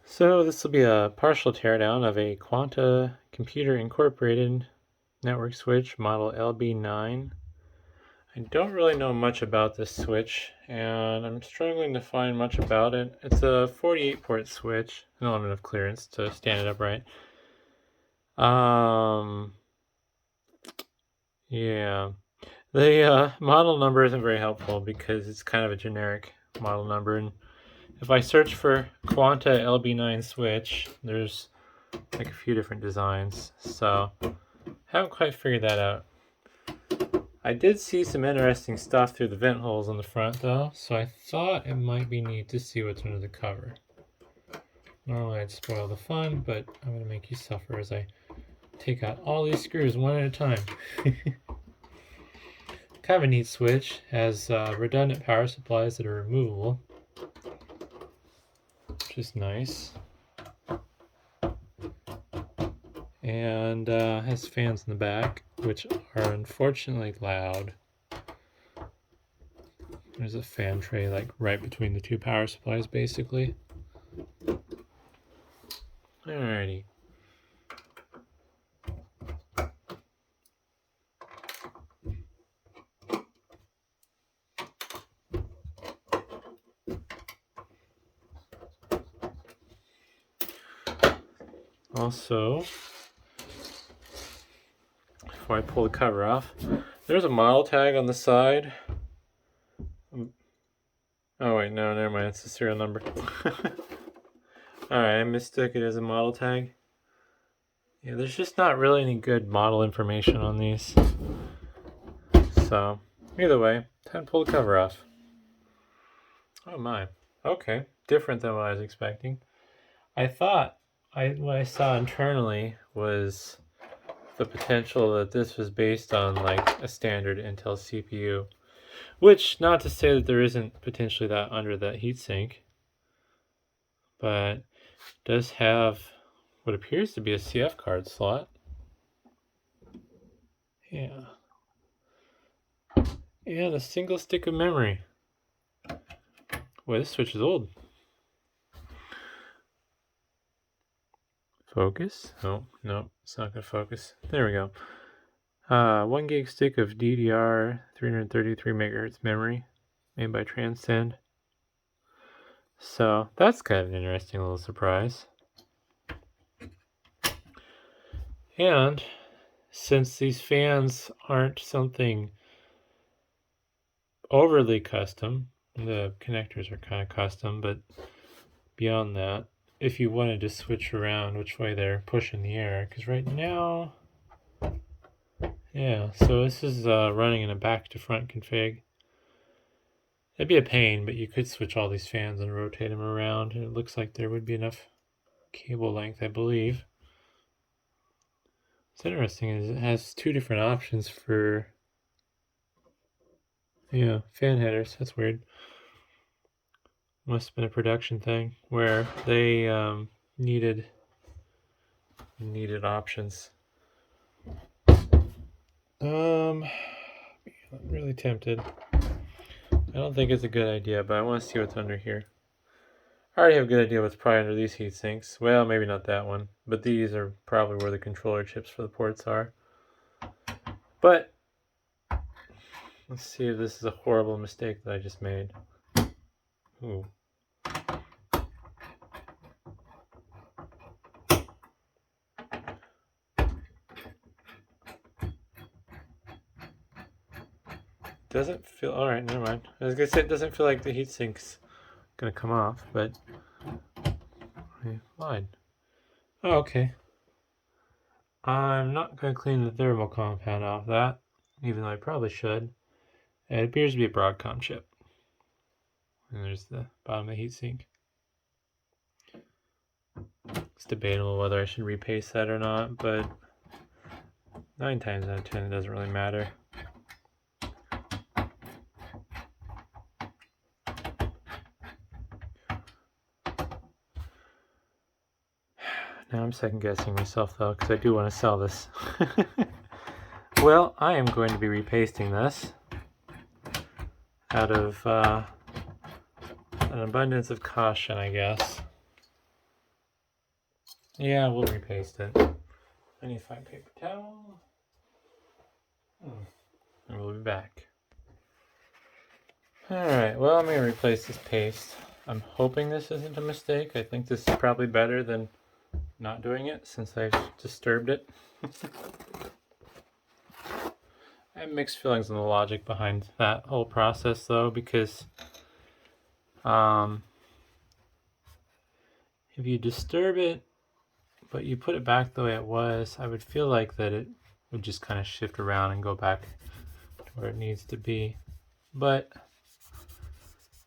So this will be a partial teardown of a Quanta Computer Incorporated network switch model LB9. I don't really know much about this switch, and I'm struggling to find much about it. It's a 48 port switch. I don't have enough clearance to stand it up right. Yeah. The model number isn't very helpful because it's kind of a generic model number, and if I search for Quanta LB9 switch, there's like a few different designs, so haven't quite figured that out. I did see some interesting stuff through the vent holes on the front though, so I thought it might be neat to see what's under the cover. Normally I'd spoil the fun, but I'm going to make you suffer as I take out all these screws one at a time. Kind of a neat switch, has redundant power supplies that are removable, which is nice. And has fans in the back, which are unfortunately loud. There's a fan tray like right between the two power supplies, basically. Alrighty. Also, before I pull the cover off, there's a model tag on the side. Oh wait, no, never mind, it's the serial number. Alright, I mistook it as a model tag. Yeah, there's just not really any good model information on these. So, either way, time to pull the cover off. Oh my, okay, different than what I was expecting. I thought what I saw internally was the potential that this was based on like a standard Intel CPU, which, not to say that there isn't potentially that under that heatsink, but does have what appears to be a CF card slot. Yeah. And a single stick of memory. Boy, this switch is old. Focus? Oh, no, it's not going to focus. There we go. 1 gig stick of DDR 333 megahertz memory made by Transcend. So that's kind of an interesting little surprise. And since these fans aren't something overly custom, the connectors are kind of custom, but beyond that, if you wanted to switch around which way they're pushing the air, because right now, yeah, so this is running in a back to front config. It'd be a pain, but you could switch all these fans and rotate them around, and it looks like there would be enough cable length, I believe. What's interesting is it has two different options for, yeah, fan headers. That's weird. Must have been a production thing where they needed options. I'm really tempted. I don't think it's a good idea, but I want to see what's under here. I already have a good idea what's probably under these heat sinks. Well, maybe not that one, but these are probably where the controller chips for the ports are. But let's see if this is a horrible mistake that I just made. Ooh. Doesn't feel, alright, never mind. I was gonna say it doesn't feel like the heatsink's gonna come off, but I lied. Oh, okay. I'm not gonna clean the thermal compound off that, even though I probably should. It appears to be a Broadcom chip. And there's the bottom of the heatsink. It's debatable whether I should repaste that or not, but 9 times out of 10 it doesn't really matter. Now I'm second guessing myself though, because I do want to sell this. Well, I am going to be repasting this out of an abundance of caution, I guess. Yeah, we'll repaste it. I need to find paper towel. And we'll be back. Alright, well, I'm going to replace this paste. I'm hoping this isn't a mistake. I think this is probably better than not doing it since I've disturbed it. I have mixed feelings on the logic behind that whole process, though, because if you disturb it, but you put it back the way it was, I would feel like that it would just kind of shift around and go back to where it needs to be. But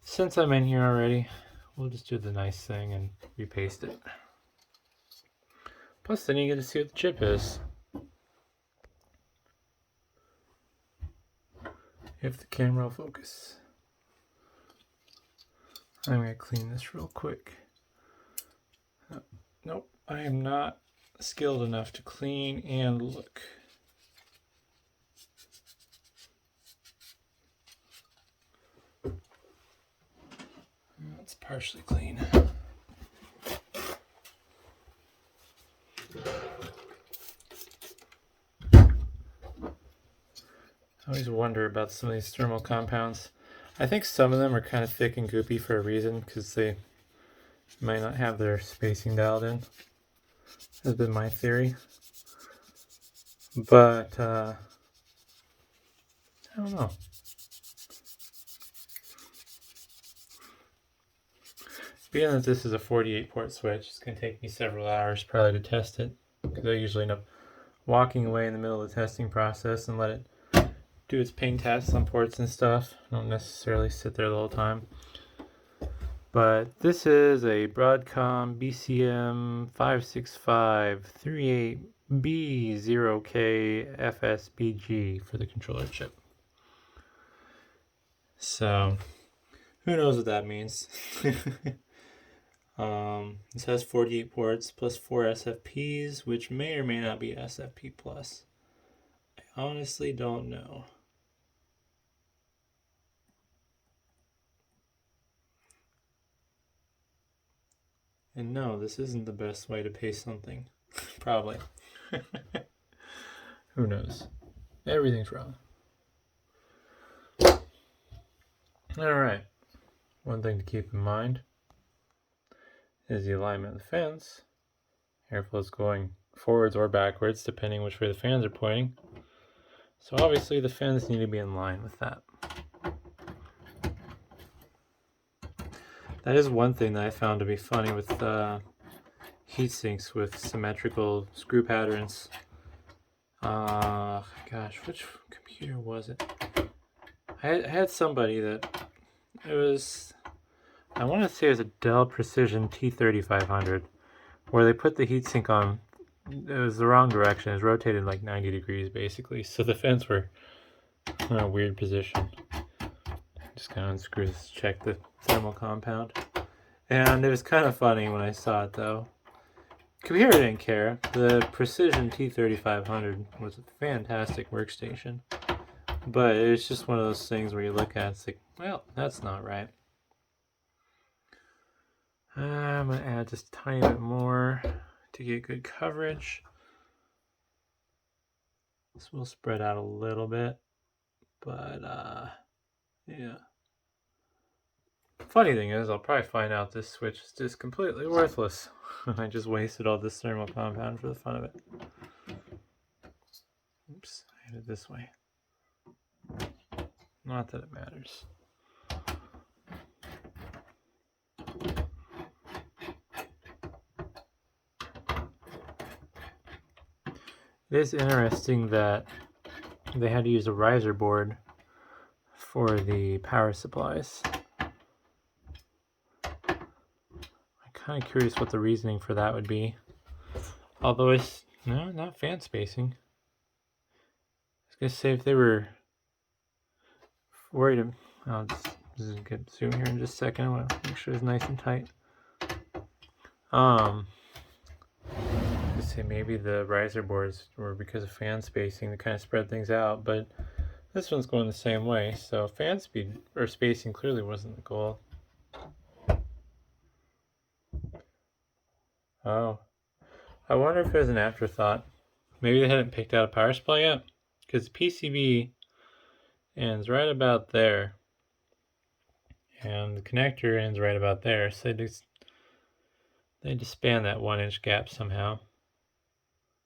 since I'm in here already, we'll just do the nice thing and repaste it. Plus, then you get to see what the chip is. If the camera will focus. I'm going to clean this real quick. Nope, I am not skilled enough to clean and look. It's partially clean. I always wonder about some of these thermal compounds. I think some of them are kind of thick and goopy for a reason, because they might not have their spacing dialed in. Has been my theory. But, I don't know. Being that this is a 48 port switch, it's going to take me several hours probably to test it, because I usually end up walking away in the middle of the testing process and let it do its ping tests on ports and stuff. I don't necessarily sit there the whole time. But this is a Broadcom BCM 56538B0K FSBG for the controller chip. So, who knows what that means? This has 48 ports plus 4 SFPs, which may or may not be SFP plus. I honestly don't know. And no, this isn't the best way to paste something. Probably. Who knows? Everything's wrong. Alright. One thing to keep in mind is the alignment of the fans. Airflow is going forwards or backwards, depending which way the fans are pointing. So obviously the fans need to be in line with that. That is one thing that I found to be funny with heat sinks with symmetrical screw patterns. Gosh, which computer was it? I had somebody that it was, I want to say it was a Dell Precision T3500, where they put the heatsink on, it was the wrong direction, it was rotated like 90 degrees basically, so the fans were in a weird position. Just kind of unscrew this, check the thermal compound. And it was kind of funny when I saw it though. Computer didn't care. The Precision T3500 was a fantastic workstation. But it's just one of those things where you look at it, it's like, well, that's not right. I'm going to add just a tiny bit more to get good coverage. This will spread out a little bit, but yeah. Funny thing is, I'll probably find out this switch is just completely worthless. I just wasted all this thermal compound for the fun of it. Oops, I had it this way. Not that it matters. It is interesting that they had to use a riser board for the power supplies. I'm kind of curious what the reasoning for that would be. Although it's not fan spacing. I was gonna say if they were worried. I'll just get zoom here in just a second. I want to make sure it's nice and tight. Say maybe the riser boards were because of fan spacing to kind of spread things out, but this one's going the same way, so fan speed or spacing clearly wasn't the goal. Oh, I wonder if it was an afterthought. Maybe they hadn't picked out a power supply yet, because the PCB ends right about there, and the connector ends right about there, so they just span that 1-inch gap somehow.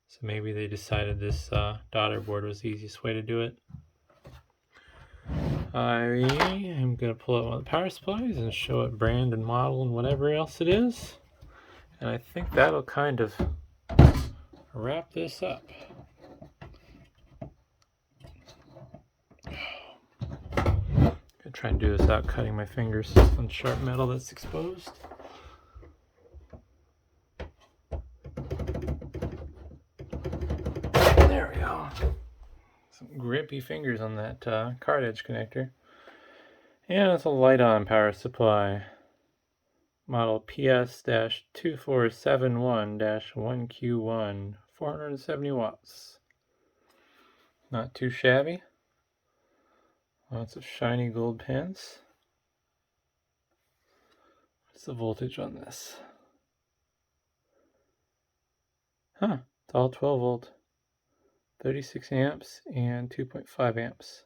So maybe they decided this daughter board was the easiest way to do it. I am going to pull out one of the power supplies and show it brand and model and whatever else it is. And I think that'll kind of wrap this up. I'm going to try and do this without cutting my fingers on sharp metal that's exposed. There we go. Some grippy fingers on that card edge connector. And it's a light-on power supply. Model PS-2471-1Q1, 470 watts. Not too shabby. Lots of shiny gold pins. What's the voltage on this? Huh, it's all 12 volt. 36 amps and 2.5 amps.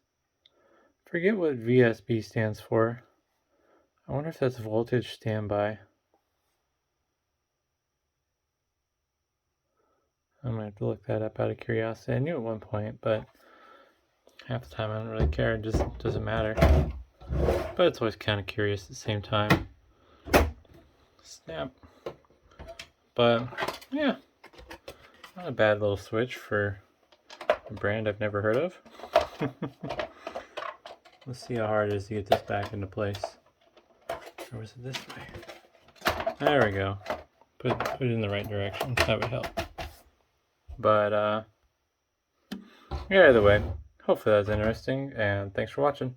Forget what VSB stands for. I wonder if that's voltage standby. I'm going to have to look that up out of curiosity. I knew at one point, but half the time I don't really care. It just doesn't matter. But it's always kind of curious at the same time. Snap. But, yeah. Not a bad little switch for a brand I've never heard of. Let's see how hard it is to get this back into place. Or was it this way? There we go. Put it in the right direction. That would help. But, yeah, either way, hopefully that was interesting, and thanks for watching.